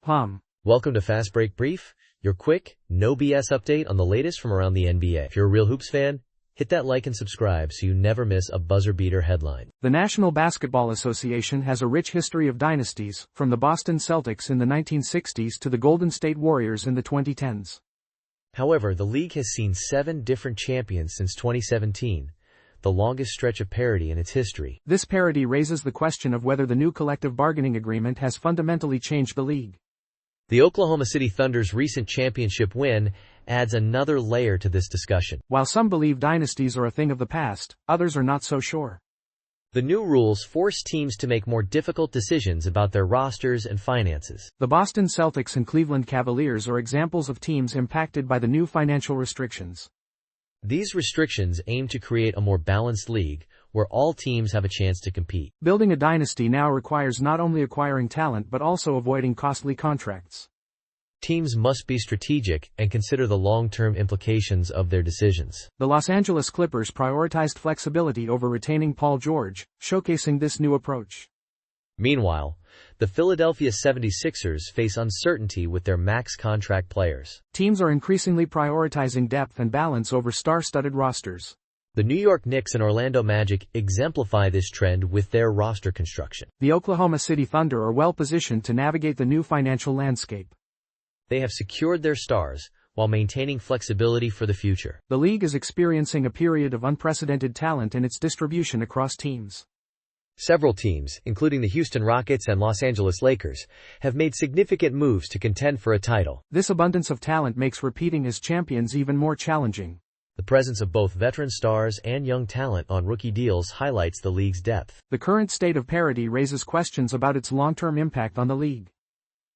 Welcome to Fast Break Brief, your quick, no BS update on the latest from around the NBA. If you're a real hoops fan, hit that like and subscribe so you never miss a buzzer-beater headline. The National Basketball Association has a rich history of dynasties, from the Boston Celtics in the 1960s to the Golden State Warriors in the 2010s. However, the league has seen 7 different champions since 2017, the longest stretch of parity in its history. This parity raises the question of whether the new collective bargaining agreement has fundamentally changed the league. The Oklahoma City Thunder's recent championship win adds another layer to this discussion. While some believe dynasties are a thing of the past, others are not so sure. The new rules force teams to make more difficult decisions about their rosters and finances. The Boston Celtics and Cleveland Cavaliers are examples of teams impacted by the new financial restrictions. These restrictions aim to create a more balanced league, where all teams have a chance to compete. Building a dynasty now requires not only acquiring talent but also avoiding costly contracts. Teams must be strategic and consider the long-term implications of their decisions. The Los Angeles Clippers prioritized flexibility over retaining Paul George, showcasing this new approach. Meanwhile, the Philadelphia 76ers face uncertainty with their max contract players. Teams are increasingly prioritizing depth and balance over star-studded rosters. The New York Knicks and Orlando Magic exemplify this trend with their roster construction. The Oklahoma City Thunder are well positioned to navigate the new financial landscape. They have secured their stars, while maintaining flexibility for the future. The league is experiencing a period of unprecedented talent in its distribution across teams. Several teams, including the Houston Rockets and Los Angeles Lakers, have made significant moves to contend for a title. This abundance of talent makes repeating as champions even more challenging. The presence of both veteran stars and young talent on rookie deals highlights the league's depth. The current state of parity raises questions about its long-term impact on the league.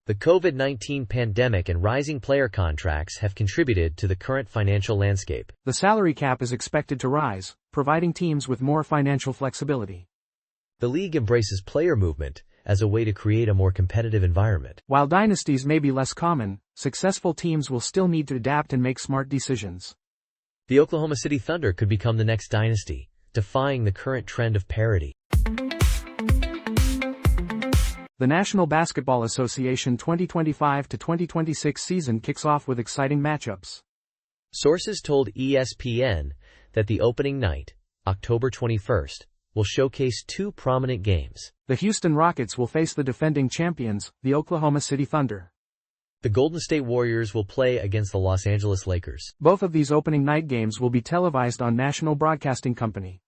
The COVID-19 pandemic and rising player contracts have contributed to the current financial landscape. The salary cap is expected to rise, providing teams with more financial flexibility. The league embraces player movement as a way to create a more competitive environment. While dynasties may be less common, successful teams will still need to adapt and make smart decisions. The Oklahoma City Thunder could become the next dynasty, defying the current trend of parity. The National Basketball Association 2025 to 2026 season kicks off with exciting matchups. Sources told ESPN that the opening night, October 21st, will showcase 2 prominent games. The Houston Rockets will face the defending champions, the Oklahoma City Thunder. The Golden State Warriors will play against the Los Angeles Lakers. Both of these opening night games will be televised on National Broadcasting Company.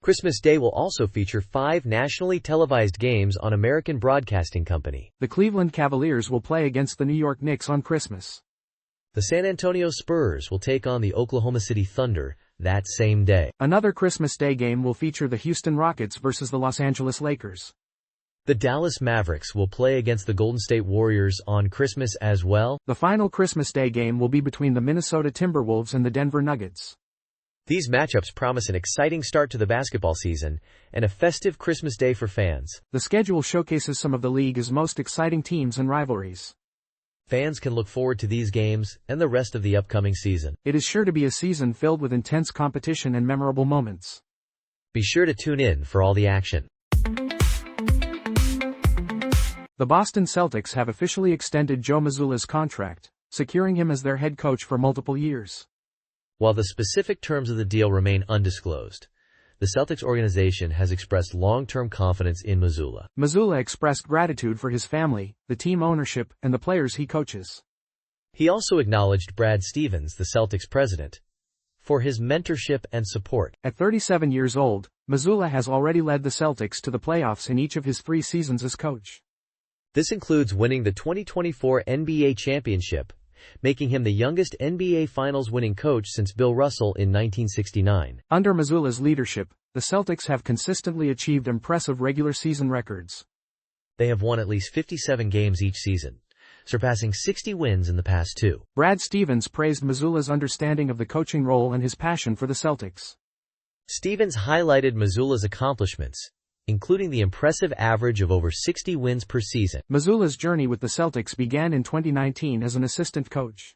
Christmas Day will also feature 5 nationally televised games on American Broadcasting Company. The Cleveland Cavaliers will play against the New York Knicks on Christmas. The San Antonio Spurs will take on the Oklahoma City Thunder that same day. Another Christmas Day game will feature the Houston Rockets versus the Los Angeles Lakers. The Dallas Mavericks will play against the Golden State Warriors on Christmas as well. The final Christmas Day game will be between the Minnesota Timberwolves and the Denver Nuggets. These matchups promise an exciting start to the basketball season and a festive Christmas Day for fans. The schedule showcases some of the league's most exciting teams and rivalries. Fans can look forward to these games and the rest of the upcoming season. It is sure to be a season filled with intense competition and memorable moments. Be sure to tune in for all the action. The Boston Celtics have officially extended Joe Mazzulla's contract, securing him as their head coach for multiple years. While the specific terms of the deal remain undisclosed, the Celtics organization has expressed long-term confidence in Mazzulla. Mazzulla expressed gratitude for his family, the team ownership, and the players he coaches. He also acknowledged Brad Stevens, the Celtics president, for his mentorship and support. At 37 years old, Mazzulla has already led the Celtics to the playoffs in each of his 3 seasons as coach. This includes winning the 2024 NBA championship, making him the youngest NBA Finals winning coach since Bill Russell in 1969. Under Mazzulla's leadership, the Celtics have consistently achieved impressive regular season records. They have won at least 57 games each season, surpassing 60 wins in the past 2. Brad Stevens praised Mazzulla's understanding of the coaching role and his passion for the Celtics. Stevens highlighted Mazzulla's accomplishments, including the impressive average of over 60 wins per season. Mazzulla's journey with the Celtics began in 2019 as an assistant coach.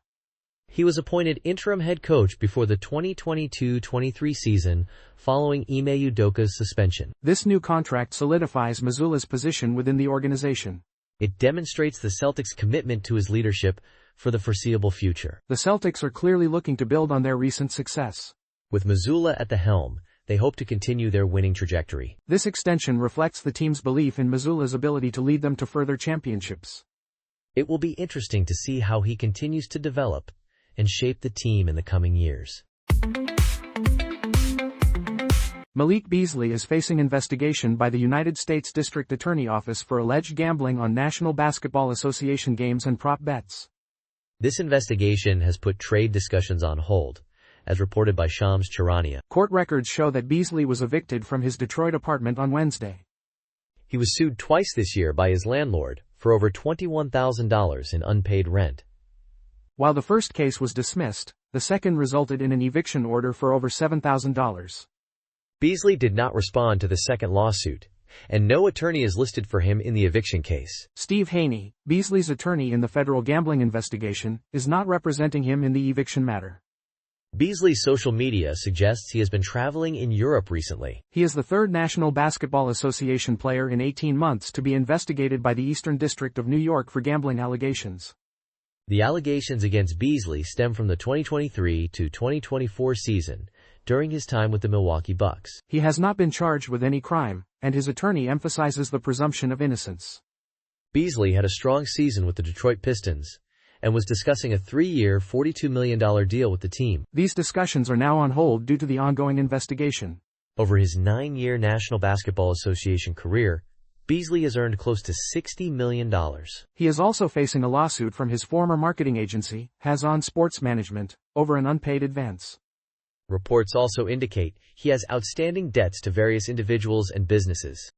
He was appointed interim head coach before the 2022-23 season, following Ime Udoka's suspension. This new contract solidifies Mazzulla's position within the organization. It demonstrates the Celtics' commitment to his leadership for the foreseeable future. The Celtics are clearly looking to build on their recent success. With Mazzulla at the helm, they hope to continue their winning trajectory. This extension reflects the team's belief in Mazzulla's ability to lead them to further championships. It will be interesting to see how he continues to develop and shape the team in the coming years. Beasley is facing investigation by the United States District Attorney Office for alleged gambling on National Basketball Association games and prop bets. This investigation has put trade discussions on hold, as reported by Shams Charania. Court records show that Beasley was evicted from his Detroit apartment on Wednesday. He was sued twice this year by his landlord for over $21,000 in unpaid rent. While the first case was dismissed, the second resulted in an eviction order for over $7,000. Beasley did not respond to the second lawsuit, and no attorney is listed for him in the eviction case. Steve Haney, Beasley's attorney in the federal gambling investigation, is not representing him in the eviction matter. Beasley's social media suggests he has been traveling in Europe recently. He is the third National Basketball Association player in 18 months to be investigated by the Eastern District of New York for gambling allegations. The allegations against Beasley stem from the 2023 to 2024 season, during his time with the Milwaukee Bucks. He has not been charged with any crime, and his attorney emphasizes the presumption of innocence. Beasley had a strong season with the Detroit Pistons, and was discussing a 3-year, $42 million deal with the team. These discussions are now on hold due to the ongoing investigation. Over his 9-year National Basketball Association career, Beasley has earned close to $60 million. He is also facing a lawsuit from his former marketing agency, Has-On Sports Management, over an unpaid advance. Reports also indicate he has outstanding debts to various individuals and businesses.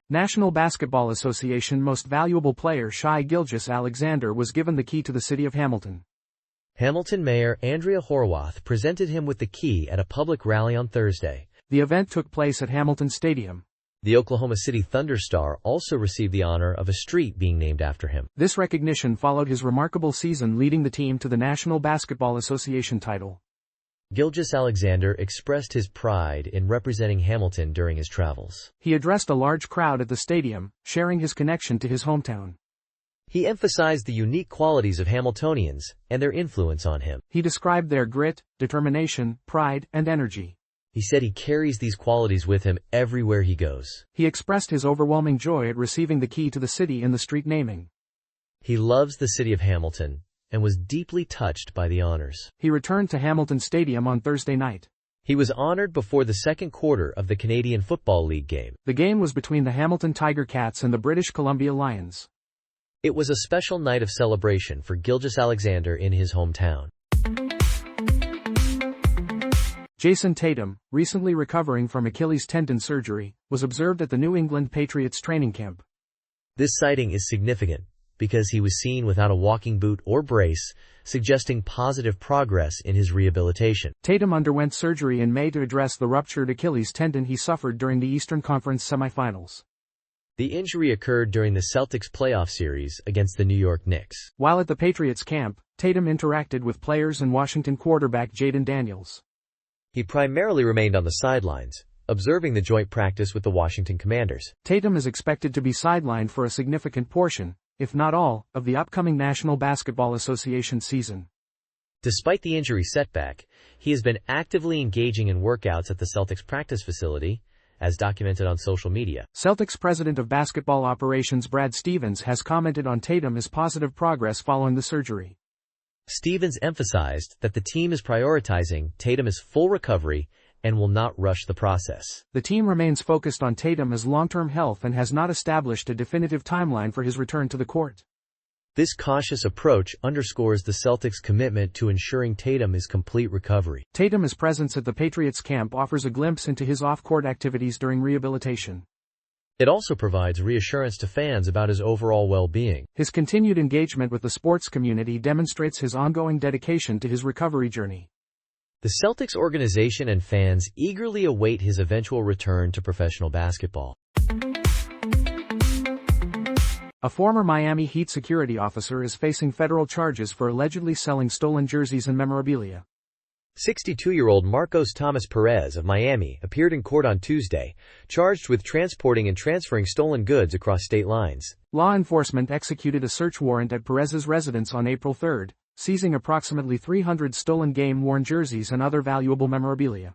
National Basketball Association Most Valuable Player Shai Gilgeous-Alexander was given the key to the city of Hamilton. Hamilton Mayor Andrea Horwath presented him with the key at a public rally on Thursday. The event took place at Hamilton Stadium. The Oklahoma City Thunder star also received the honor of a street being named after him. This recognition followed his remarkable season leading the team to the National Basketball Association title. Gilgeous-Alexander expressed his pride in representing Hamilton during his travels. He addressed a large crowd at the stadium, sharing his connection to his hometown. He emphasized the unique qualities of Hamiltonians and their influence on him. He described their grit, determination, pride, and energy. He said he carries these qualities with him everywhere he goes. He expressed his overwhelming joy at receiving the key to the city in the street naming. He loves the city of Hamilton and was deeply touched by the honors. He returned to Hamilton Stadium on Thursday night. He was honored before the second quarter of the Canadian Football League game. The game was between the Hamilton Tiger Cats and the British Columbia Lions. It was a special night of celebration for Gilgeous-Alexander in his hometown. Jason Tatum, recently recovering from Achilles tendon surgery, was observed at the New England Patriots training camp. This sighting is significant because he was seen without a walking boot or brace, suggesting positive progress in his rehabilitation. Tatum underwent surgery in May to address the ruptured Achilles tendon he suffered during the Eastern Conference semifinals. The injury occurred during the Celtics playoff series against the New York Knicks. While at the Patriots camp, Tatum interacted with players and Washington quarterback Jaden Daniels. He primarily remained on the sidelines, observing the joint practice with the Washington Commanders. Tatum is expected to be sidelined for a significant portion, if not all, of the upcoming National Basketball Association season. Despite the injury setback, he has been actively engaging in workouts at the Celtics practice facility, as documented on social media. Celtics President of Basketball Operations Brad Stevens has commented on Tatum as positive progress following the surgery. Stevens emphasized that the team is prioritizing Tatum's full recovery and will not rush the process. The team remains focused on Tatum's long-term health and has not established a definitive timeline for his return to the court. This cautious approach underscores the Celtics' commitment to ensuring Tatum's complete recovery. Tatum's presence at the Patriots camp offers a glimpse into his off-court activities during rehabilitation. It also provides reassurance to fans about his overall well-being. His continued engagement with the sports community demonstrates his ongoing dedication to his recovery journey. The Celtics organization and fans eagerly await his eventual return to professional basketball. A former Miami Heat security officer is facing federal charges for allegedly selling stolen jerseys and memorabilia. 62-year-old Marcos Thomas Perez of Miami appeared in court on Tuesday, charged with transporting and transferring stolen goods across state lines. Law enforcement executed a search warrant at Perez's residence on April 3, seizing approximately 300 stolen game-worn jerseys and other valuable memorabilia.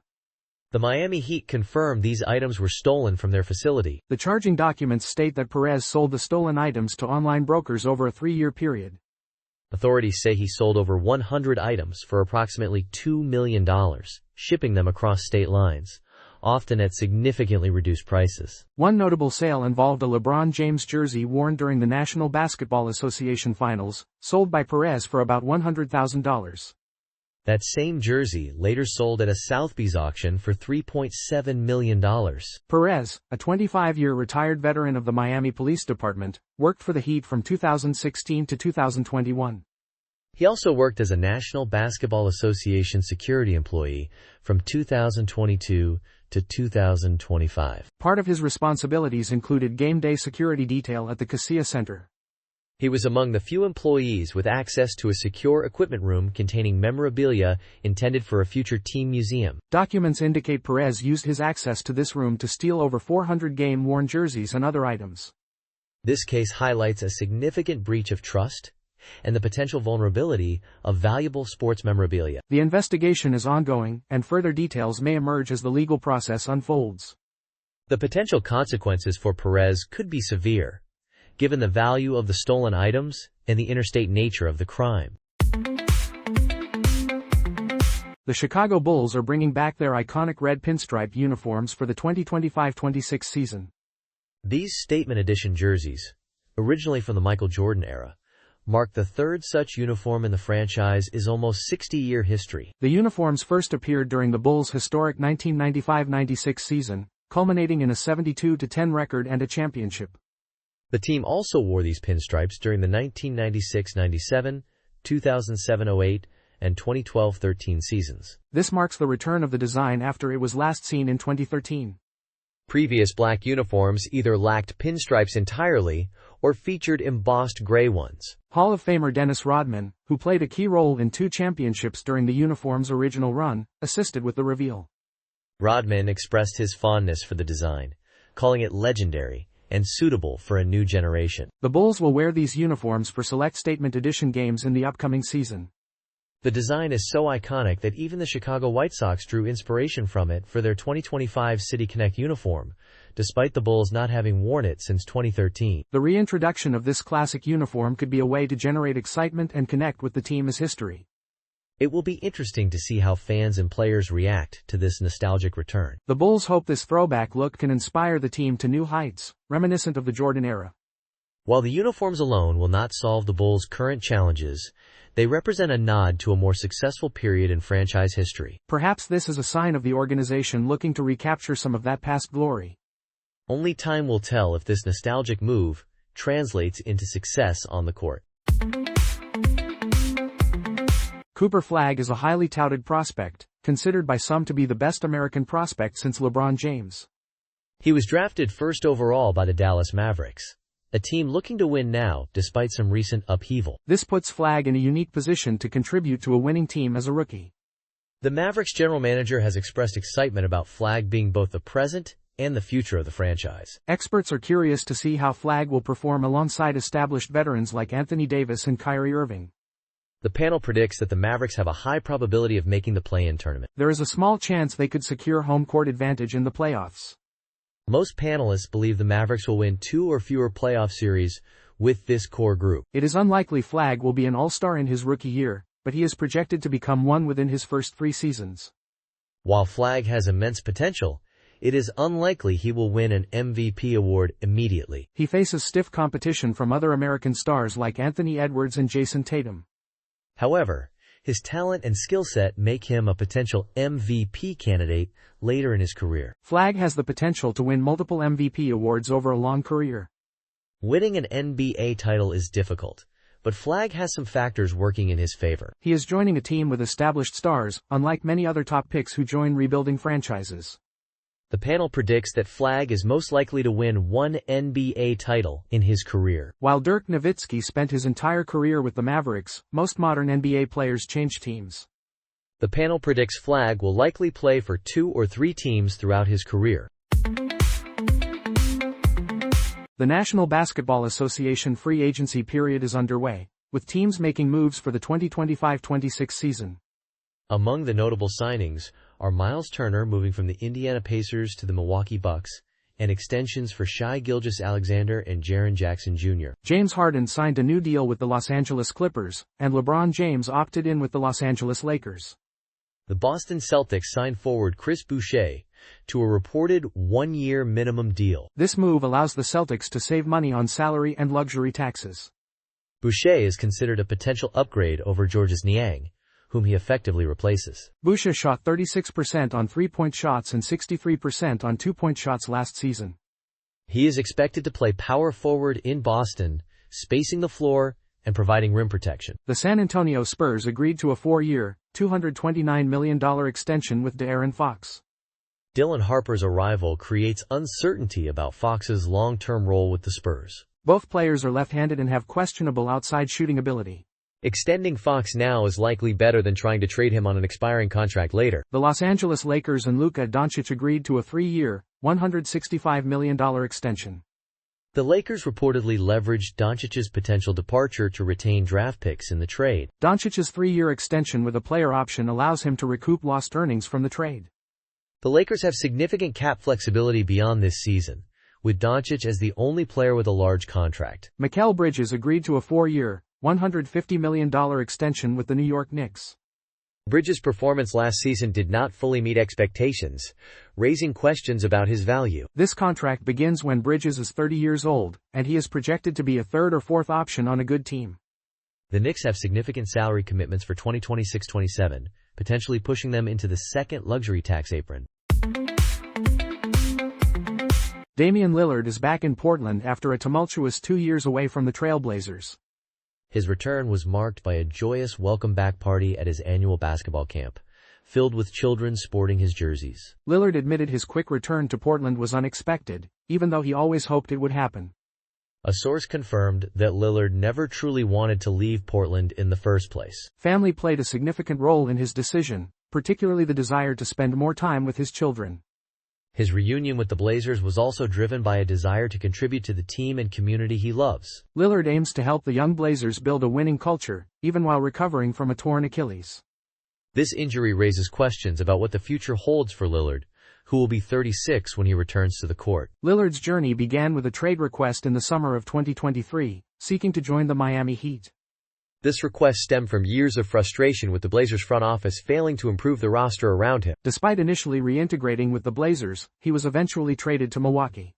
The Miami Heat confirmed these items were stolen from their facility. The charging documents state that Perez sold the stolen items to online brokers over a 3-year period. Authorities say he sold over 100 items for approximately $2 million, shipping them across state lines, often at significantly reduced prices. One notable sale involved a LeBron James jersey worn during the National Basketball Association Finals, sold by Perez for about $100,000. That same jersey later sold at a Sotheby's auction for $3.7 million. Perez, a 25-year retired veteran of the Miami Police Department, worked for the Heat from 2016 to 2021. He also worked as a National Basketball Association security employee from 2022 to 2025. Part of his responsibilities included game day security detail at the Casilla Center. He was among the few employees with access to a secure equipment room containing memorabilia intended for a future team museum. Documents indicate Perez used his access to this room to steal over 400 game-worn jerseys and other items. This case highlights a significant breach of trust and the potential vulnerability of valuable sports memorabilia. The investigation is ongoing, and further details may emerge as the legal process unfolds. The potential consequences for Perez could be severe, given the value of the stolen items and the interstate nature of the crime. The Chicago Bulls are bringing back their iconic red pinstripe uniforms for the 2025-26 season. These statement edition jerseys, originally from the Michael Jordan era, mark the third such uniform in the franchise's almost 60-year history. The uniforms first appeared during the Bulls' historic 1995-96 season, culminating in a 72-10 record and a championship. The team also wore these pinstripes during the 1996-97, 2007-08, and 2012-13 seasons. This marks the return of the design after it was last seen in 2013. Previous black uniforms either lacked pinstripes entirely or featured embossed gray ones. Hall of Famer Dennis Rodman, who played a key role in 2 championships during the uniform's original run, assisted with the reveal. Rodman expressed his fondness for the design, calling it legendary and suitable for a new generation. The Bulls will wear these uniforms for select statement edition games in the upcoming season. The design is so iconic that even the Chicago White Sox drew inspiration from it for their 2025 City Connect uniform, despite the Bulls not having worn it since 2013. The reintroduction of this classic uniform could be a way to generate excitement and connect with the team as history. It will be interesting to see how fans and players react to this nostalgic return. The Bulls hope this throwback look can inspire the team to new heights, reminiscent of the Jordan era. While the uniforms alone will not solve the Bulls' current challenges, they represent a nod to a more successful period in franchise history. Perhaps this is a sign of the organization looking to recapture some of that past glory. Only time will tell if this nostalgic move translates into success on the court. Cooper Flagg is a highly touted prospect, considered by some to be the best American prospect since LeBron James. He was drafted first overall by the Dallas Mavericks, a team looking to win now despite some recent upheaval. This puts Flagg in a unique position to contribute to a winning team as a rookie. The Mavericks general manager has expressed excitement about Flagg being both the present and the future of the franchise. Experts are curious to see how Flagg will perform alongside established veterans like Anthony Davis and Kyrie Irving. The panel predicts that the Mavericks have a high probability of making the play-in tournament. There is a small chance they could secure home court advantage in the playoffs. Most panelists believe the Mavericks will win 2 or fewer playoff series with this core group. It is unlikely Flagg will be an all-star in his rookie year, but he is projected to become one within his first 3 seasons. While Flagg has immense potential, it is unlikely he will win an MVP award immediately. He faces stiff competition from other American stars like Anthony Edwards and Jason Tatum. However, his talent and skill set make him a potential MVP candidate later in his career. Flagg has the potential to win multiple MVP awards over a long career. Winning an NBA title is difficult, but Flagg has some factors working in his favor. He is joining a team with established stars, unlike many other top picks who join rebuilding franchises. The panel predicts that Flagg is most likely to win 1 NBA title in his career. While Dirk Nowitzki spent his entire career with the Mavericks, most modern NBA players change teams. The panel predicts Flagg will likely play for 2 or 3 teams throughout his career. The National Basketball Association free agency period is underway, with teams making moves for the 2025-26 season. Among the notable signings are Miles Turner moving from the Indiana Pacers to the Milwaukee Bucks, and extensions for Shai Gilgeous-Alexander and Jaren Jackson Jr. James Harden signed a new deal with the Los Angeles Clippers, and LeBron James opted in with the Los Angeles Lakers. The Boston Celtics signed forward Chris Boucher to a reported 1-year minimum deal. This move allows the Celtics to save money on salary and luxury taxes. Boucher is considered a potential upgrade over Georges Niang, whom he effectively replaces. Boucher shot 36% on 3-point shots and 63% on 2-point shots last season. He is expected to play power forward in Boston, spacing the floor and providing rim protection. The San Antonio Spurs agreed to a 4-year, $229 million extension with De'Aaron Fox. Dylan Harper's arrival creates uncertainty about Fox's long-term role with the Spurs. Both players are left-handed and have questionable outside shooting ability. Extending Fox now is likely better than trying to trade him on an expiring contract later. The Los Angeles Lakers and Luka Doncic agreed to a 3-year, $165 million extension. The Lakers reportedly leveraged Doncic's potential departure to retain draft picks in the trade. Doncic's 3-year extension with a player option allows him to recoup lost earnings from the trade. The Lakers have significant cap flexibility beyond this season, with Doncic as the only player with a large contract. Mikal Bridges agreed to a 4-year, $150 million extension with the New York Knicks. Bridges' performance last season did not fully meet expectations, raising questions about his value. This contract begins when Bridges is 30 years old, and he is projected to be a 3rd or 4th option on a good team. The Knicks have significant salary commitments for 2026-27, potentially pushing them into the second luxury tax apron. Damian Lillard is back in Portland after a tumultuous 2 years away from the Trailblazers. His return was marked by a joyous welcome-back party at his annual basketball camp, filled with children sporting his jerseys. Lillard admitted his quick return to Portland was unexpected, even though he always hoped it would happen. A source confirmed that Lillard never truly wanted to leave Portland in the first place. Family played a significant role in his decision, particularly the desire to spend more time with his children. His reunion with the Blazers was also driven by a desire to contribute to the team and community he loves. Lillard aims to help the young Blazers build a winning culture, even while recovering from a torn Achilles. This injury raises questions about what the future holds for Lillard, who will be 36 when he returns to the court. Lillard's journey began with a trade request in the summer of 2023, seeking to join the Miami Heat. This request stemmed from years of frustration with the Blazers front office failing to improve the roster around him. Despite initially reintegrating with the Blazers, he was eventually traded to Milwaukee.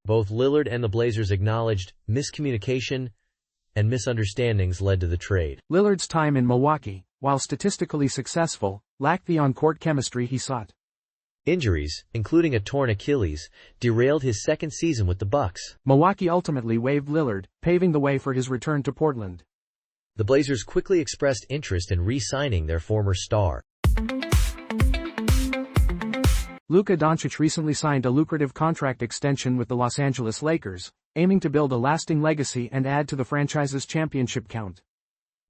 Both Lillard and the Blazers acknowledged miscommunication and misunderstandings led to the trade. Lillard's time in Milwaukee, while statistically successful, lacked the on-court chemistry he sought. Injuries, including a torn Achilles, derailed his second season with the Bucks. Milwaukee ultimately waived Lillard, paving the way for his return to Portland. The Blazers quickly expressed interest in re-signing their former star. Luka Doncic recently signed a lucrative contract extension with the Los Angeles Lakers, aiming to build a lasting legacy and add to the franchise's championship count.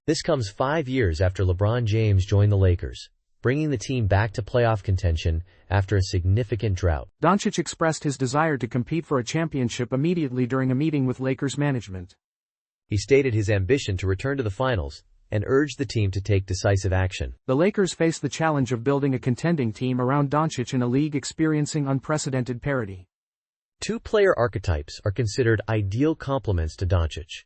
This comes 5 years after LeBron James joined the Lakers, bringing the team back to playoff contention after a significant drought. Doncic expressed his desire to compete for a championship immediately during a meeting with Lakers management. He stated his ambition to return to the finals and urged the team to take decisive action. The Lakers face the challenge of building a contending team around Doncic in a league experiencing unprecedented parity. 2 player archetypes are considered ideal complements to Doncic: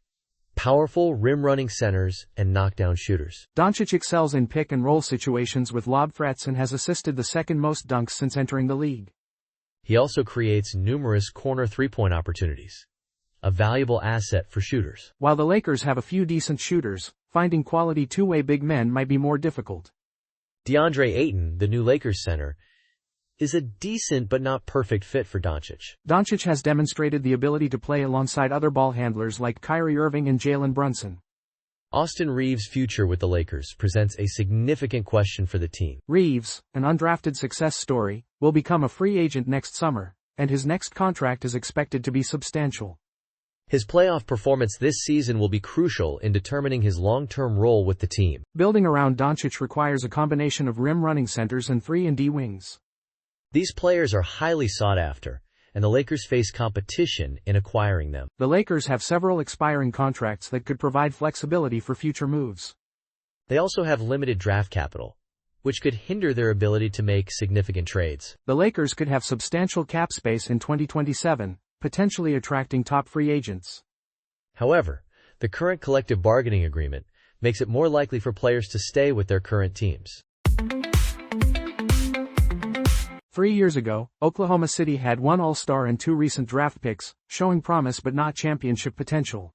powerful rim-running centers and knockdown shooters. Doncic excels in pick-and-roll situations with lob threats and has assisted the second most dunks since entering the league. He also creates numerous corner three-point opportunities, a valuable asset for shooters. While the Lakers have a few decent shooters, finding quality two-way big men might be more difficult. DeAndre Ayton, the new Lakers center, is a decent but not perfect fit for Doncic. Doncic has demonstrated the ability to play alongside other ball handlers like Kyrie Irving and Jalen Brunson. Austin Reeves' future with the Lakers presents a significant question for the team. Reeves, an undrafted success story, will become a free agent next summer, and his next contract is expected to be substantial. His playoff performance this season will be crucial in determining his long-term role with the team. Building around Doncic requires a combination of rim-running centers and 3-and-D wings. These players are highly sought after, and the Lakers face competition in acquiring them. The Lakers have several expiring contracts that could provide flexibility for future moves. They also have limited draft capital, which could hinder their ability to make significant trades. The Lakers could have substantial cap space in 2027, potentially attracting top free agents. However, the current collective bargaining agreement makes it more likely for players to stay with their current teams. 3 years ago, Oklahoma City had 1 All-Star and 2 recent draft picks, showing promise but not championship potential.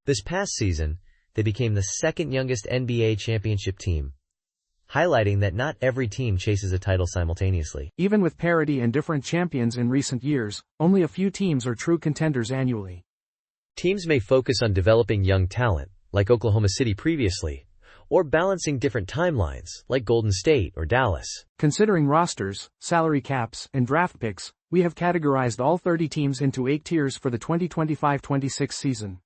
This past season, they became the second youngest NBA championship team, highlighting that not every team chases a title simultaneously. Even with parity and different champions in recent years, only a few teams are true contenders annually. Teams may focus on developing young talent, like Oklahoma City previously, or balancing different timelines, like Golden State or Dallas. Considering rosters, salary caps, and draft picks, we have categorized all 30 teams into 8 tiers for the 2025-26 season.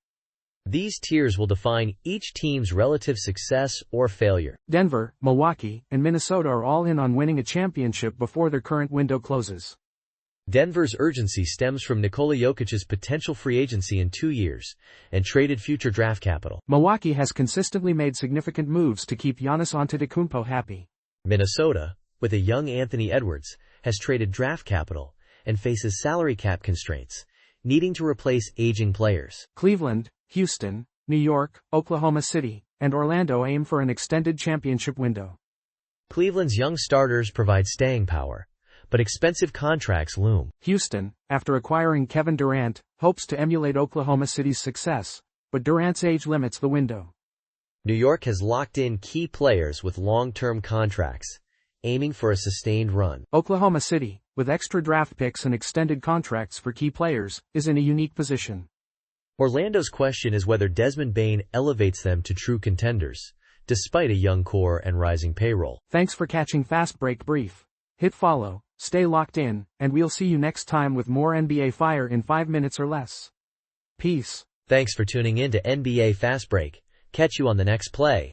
These tiers will define each team's relative success or failure. Denver, Milwaukee, and Minnesota are all in on winning a championship before their current window closes. Denver's urgency stems from Nikola Jokic's potential free agency in 2 years and traded future draft capital. Milwaukee has consistently made significant moves to keep Giannis Antetokounmpo happy. Minnesota, with a young Anthony Edwards, has traded draft capital and faces salary cap constraints, needing to replace aging players. Cleveland, Houston, New York, Oklahoma City, and Orlando aim for an extended championship window. Cleveland's young starters provide staying power, but expensive contracts loom. Houston, after acquiring Kevin Durant, hopes to emulate Oklahoma City's success, but Durant's age limits the window. New York has locked in key players with long-term contracts, aiming for a sustained run. Oklahoma City, with extra draft picks and extended contracts for key players, is in a unique position. Orlando's question is whether Desmond Bane elevates them to true contenders, despite a young core and rising payroll. Thanks for catching Fast Break Brief. Hit follow, stay locked in, and we'll see you next time with more NBA fire in 5 minutes or less. Peace. Thanks for tuning in to NBA Fast Break. Catch you on the next play.